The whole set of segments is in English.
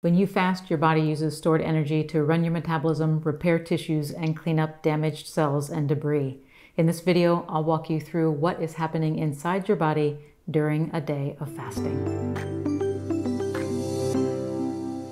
When you fast, your body uses stored energy to run your metabolism, repair tissues, and clean up damaged cells and debris. In this video, I'll walk you through what is happening inside your body during a day of fasting.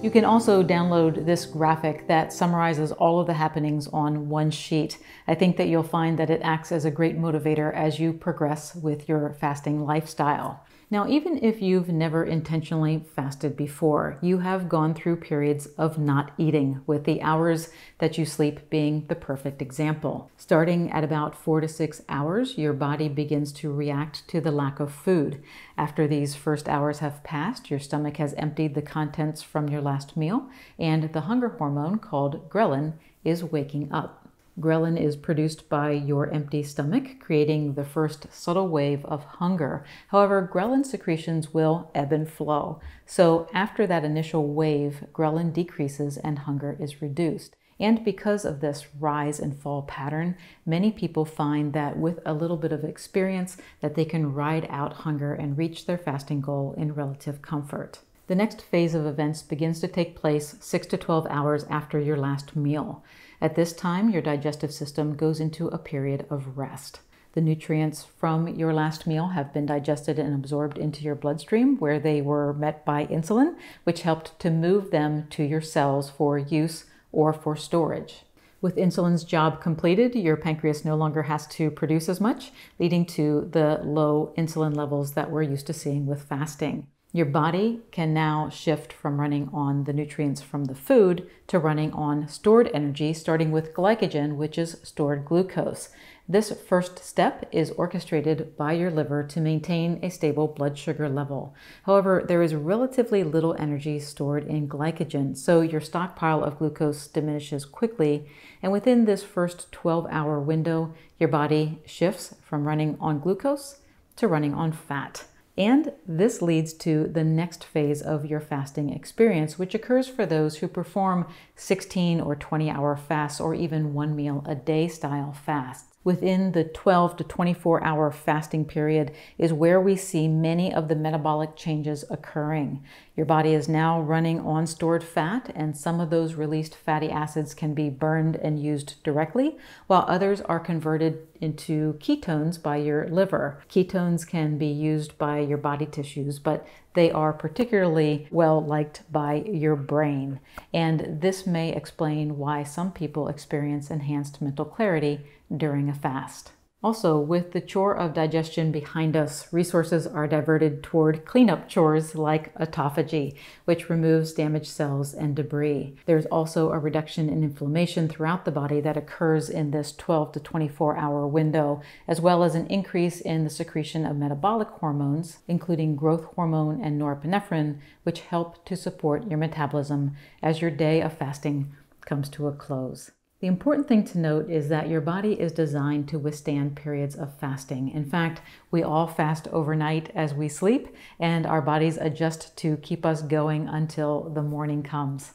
You can also download this graphic that summarizes all of the happenings on one sheet. I think that you'll find that it acts as a great motivator as you progress with your fasting lifestyle. Now, even if you've never intentionally fasted before, you have gone through periods of not eating, with the hours that you sleep being the perfect example. Starting at about 4 to 6 hours, your body begins to react to the lack of food. After these first hours have passed, your stomach has emptied the contents from your last meal, and the hunger hormone called ghrelin is waking up. Ghrelin is produced by your empty stomach, creating the first subtle wave of hunger. However, ghrelin secretions will ebb and flow. So after that initial wave, ghrelin decreases and hunger is reduced. And because of this rise and fall pattern, many people find that with a little bit of experience that they can ride out hunger and reach their fasting goal in relative comfort. The next phase of events begins to take place 6 to 12 hours after your last meal. At this time, your digestive system goes into a period of rest. The nutrients from your last meal have been digested and absorbed into your bloodstream, where they were met by insulin, which helped to move them to your cells for use or for storage. With insulin's job completed, your pancreas no longer has to produce as much, leading to the low insulin levels that we're used to seeing with fasting. Your body can now shift from running on the nutrients from the food to running on stored energy, starting with glycogen, which is stored glucose. This first step is orchestrated by your liver to maintain a stable blood sugar level. However, there is relatively little energy stored in glycogen, so your stockpile of glucose diminishes quickly, and within this first 12-hour window, your body shifts from running on glucose to running on fat. And this leads to the next phase of your fasting experience, which occurs for those who perform 16 or 20-hour fasts or even 1 meal a day style fasts. Within the 12 to 24-hour fasting period is where we see many of the metabolic changes occurring. Your body is now running on stored fat, and some of those released fatty acids can be burned and used directly, while others are converted into ketones by your liver. Ketones can be used by your body tissues, but they are particularly well liked by your brain. And this may explain why some people experience enhanced mental clarity during a fast. Also, with the chore of digestion behind us, resources are diverted toward cleanup chores like autophagy, which removes damaged cells and debris. There's also a reduction in inflammation throughout the body that occurs in this 12 to 24-hour window, as well as an increase in the secretion of metabolic hormones, including growth hormone and norepinephrine, which help to support your metabolism as your day of fasting comes to a close. The important thing to note is that your body is designed to withstand periods of fasting. In fact, we all fast overnight as we sleep, and our bodies adjust to keep us going until the morning comes.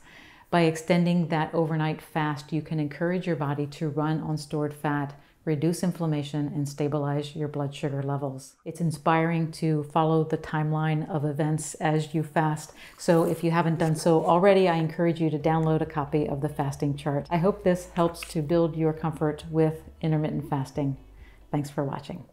By extending that overnight fast, you can encourage your body to run on stored fat, reduce inflammation, and stabilize your blood sugar levels. It's inspiring to follow the timeline of events as you fast. So if you haven't done so already, I encourage you to download a copy of the fasting chart. I hope this helps to build your comfort with intermittent fasting. Thanks for watching.